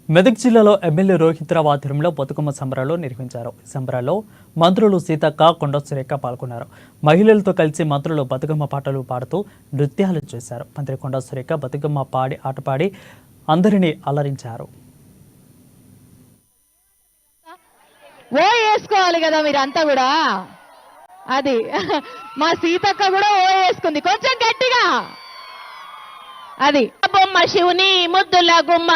మెదక్ జిల్లాలో ఎమ్మెల్యే రోహిత్రావు ఆధ్వర్యంలో బతుకమ్మ సంబరాలు నిర్వహించారు. ఈ సంబరాల్లో మంత్రులు సీతక్క, కొండ సురేఖ పాల్గొన్నారు. మహిళలతో కలిసి మంత్రులు బతుకమ్మ పాటలు పాడుతూ నృత్యాలు చేశారు. మంత్రి కొండ సురేఖ బతుకమ్మ ఆటపాడి అందరినీ అలరించారు. ఓ వేసుకోవాలి కదా మీరంతా కూడా. అది మా సీతక్క కూడా ఓ వేసుకుంది కొంచెం గట్టిగా. అది బొమ్మ శివుని ముద్దుల గుమ్మ,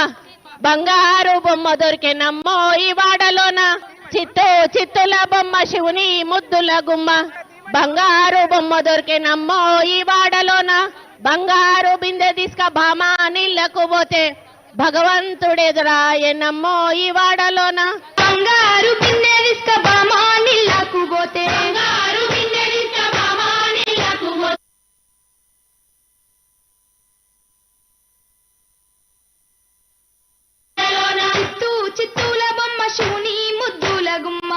బంగారు బొమ్మ దొరికెనమ్మో ఈ వాడలోన. చిత్తుల బొమ్మ శివుని ముద్దుల గుమ్మ, బంగారు బొమ్మ దొరికెనమ్మో ఈ వాడలోన. బంగారు బిందె తీసుక భామా నీళ్లకు పోతే భగవంతుడెదురాయనమ్మో ఈ వాడలోన. బంగారు బిందె తీసుక భామా నీళ్లకు పోతే చిత్తూల బొమ్మ శివుని ముద్దుల గుమ్మ.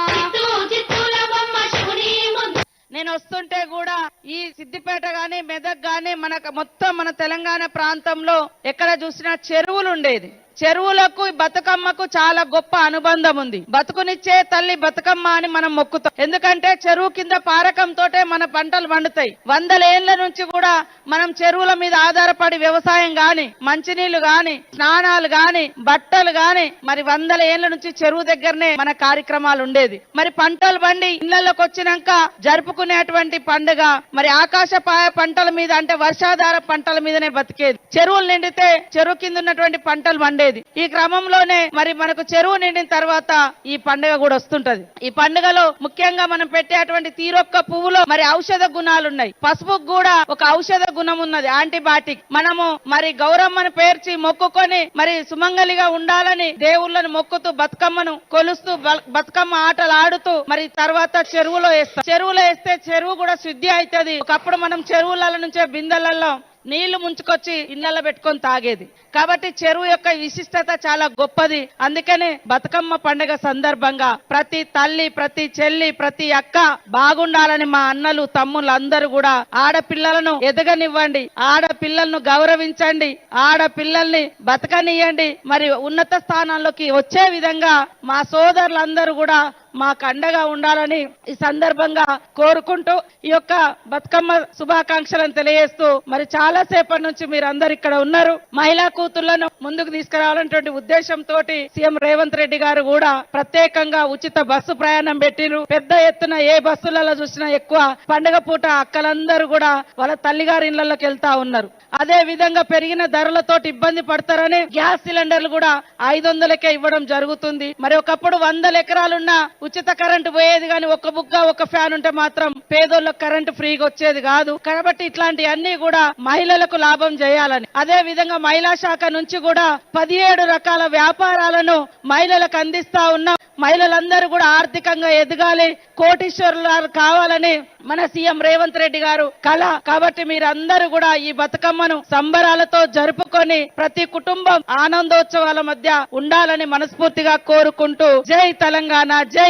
నేను వస్తుంటే కూడా ఈ సిద్దిపేట గాని మెదక్ గాని మొత్తం మన తెలంగాణ ప్రాంతంలో ఎక్కడ చూసినా చెరువులు ఉండేది. చెరువులకు బతుకమ్మకు చాలా గొప్ప అనుబంధం ఉంది. బతుకునిచ్చే తల్లి బతుకమ్మ అని మనం మొక్కుతాం. ఎందుకంటే చెరువు కింద పారకంతోటే మన పంటలు పండుతాయి. వందల ఏళ్ల నుంచి కూడా మనం చెరువుల మీద ఆధారపడి వ్యవసాయం గాని, మంచినీళ్లు గాని, స్నానాలు గాని, బట్టలు గాని మరి వందల ఏళ్ల నుంచి చెరువు దగ్గరనే మన కార్యక్రమాలు ఉండేది. మరి పంటలు పండి ఇళ్లలోకి వచ్చినాక జరుపుకునేటువంటి పండుగ మరి ఆకాశపాయ పంటల మీద, అంటే వర్షాధార పంటల మీదనే బతికేది. చెరువులు నిండితే చెరువు కింద ఉన్నటువంటి పంటలు పండేది. ఈ క్రమంలోనే మరి మనకు చెరువు నిండిన తర్వాత ఈ పండుగ కూడా వస్తుంటది. ఈ పండుగలో ముఖ్యంగా మనం పెట్టేటువంటి తీరొక్క పువ్వులో మరి ఔషధ గుణాలు ఉన్నాయి. పసుపుకు కూడా ఒక ఔషధ గుణం ఉన్నది, యాంటీబయాటిక్. మనము మరి గౌరమ్మను పేర్చి మొక్కుకొని మరి సుమంగలిగా ఉండాలని దేవుళ్ళను మొక్కుతూ బతుకమ్మను కొలుస్తూ బతుకమ్మ ఆటలు ఆడుతూ మరి తర్వాత చెరువులో వేస్తాం. చెరువులో వేస్తే చెరువు కూడా శుద్ధి అవుతుంది. ఒకప్పుడు మనం చెరువుల నుంచే బిందెలలో నీళ్లు ముంచుకొచ్చి ఇళ్లలో పెట్టుకొని తాగేది. కాబట్టి చెరువు యొక్క విశిష్టత చాలా గొప్పది. అందుకనే బతుకమ్మ పండుగ సందర్భంగా ప్రతి తల్లి, ప్రతి చెల్లి, ప్రతి అక్క బాగుండాలని మా అన్నలు, తమ్ముళ్ళు అందరూ కూడా ఆడపిల్లలను ఎదగనివ్వండి, ఆడపిల్లలను గౌరవించండి, ఆడపిల్లల్ని బతకనియండి, మరి ఉన్నత స్థానాల్లోకి వచ్చే విధంగా మా సోదరులందరూ కూడా మాకు అండగా ఉండాలని ఈ సందర్భంగా కోరుకుంటూ ఈ యొక్క బతుకమ్మ శుభాకాంక్షలను తెలియజేస్తూ మరి చాలా సేపటి నుంచి మీరందరూ ఇక్కడ ఉన్నారు. మహిళా కూతుళ్లను ముందుకు తీసుకురావాలనేటువంటి ఉద్దేశంతో సీఎం రేవంత్ రెడ్డి గారు కూడా ప్రత్యేకంగా ఉచిత బస్సు ప్రయాణం పెట్టిరు. పెద్ద ఎత్తున ఏ బస్సులలో చూసినా ఎక్కువ పండుగ పూట అక్కలందరూ కూడా వాళ్ళ తల్లిగారి ఇళ్లలోకి వెళ్తా ఉన్నారు. అదే విధంగా పెరిగిన ధరలతోటి ఇబ్బంది పడతారని గ్యాస్ సిలిండర్లు కూడా 500కే ఇవ్వడం జరుగుతుంది. మరి ఒకప్పుడు 100 ఎకరాలున్న ఉచిత కరెంటు పోయేది, కానీ ఒక బుగ్గ ఒక ఫ్యాన్ ఉంటే మాత్రం పేదోళ్ళకు కరెంటు ఫ్రీగా వచ్చేది కాదు. కాబట్టి ఇట్లాంటి అన్ని కూడా మహిళలకు లాభం చేయాలని, అదే విధంగా మహిళా శాఖ నుంచి కూడా 17 రకాల వ్యాపారాలను మహిళలకు అందిస్తా ఉన్నాం. మహిళలందరూ కూడా ఆర్థికంగా ఎదగాలి, కోటీశ్వరులు కావాలని మన సీఎం రేవంత్ రెడ్డి గారు కళ. కాబట్టి మీరందరూ కూడా ఈ బతుకమ్మను సంబరాలతో జరుపుకొని ప్రతి కుటుంబం ఆనందోత్సవాల మధ్య ఉండాలని మనస్ఫూర్తిగా కోరుకుంటూ జై తెలంగాణ, జై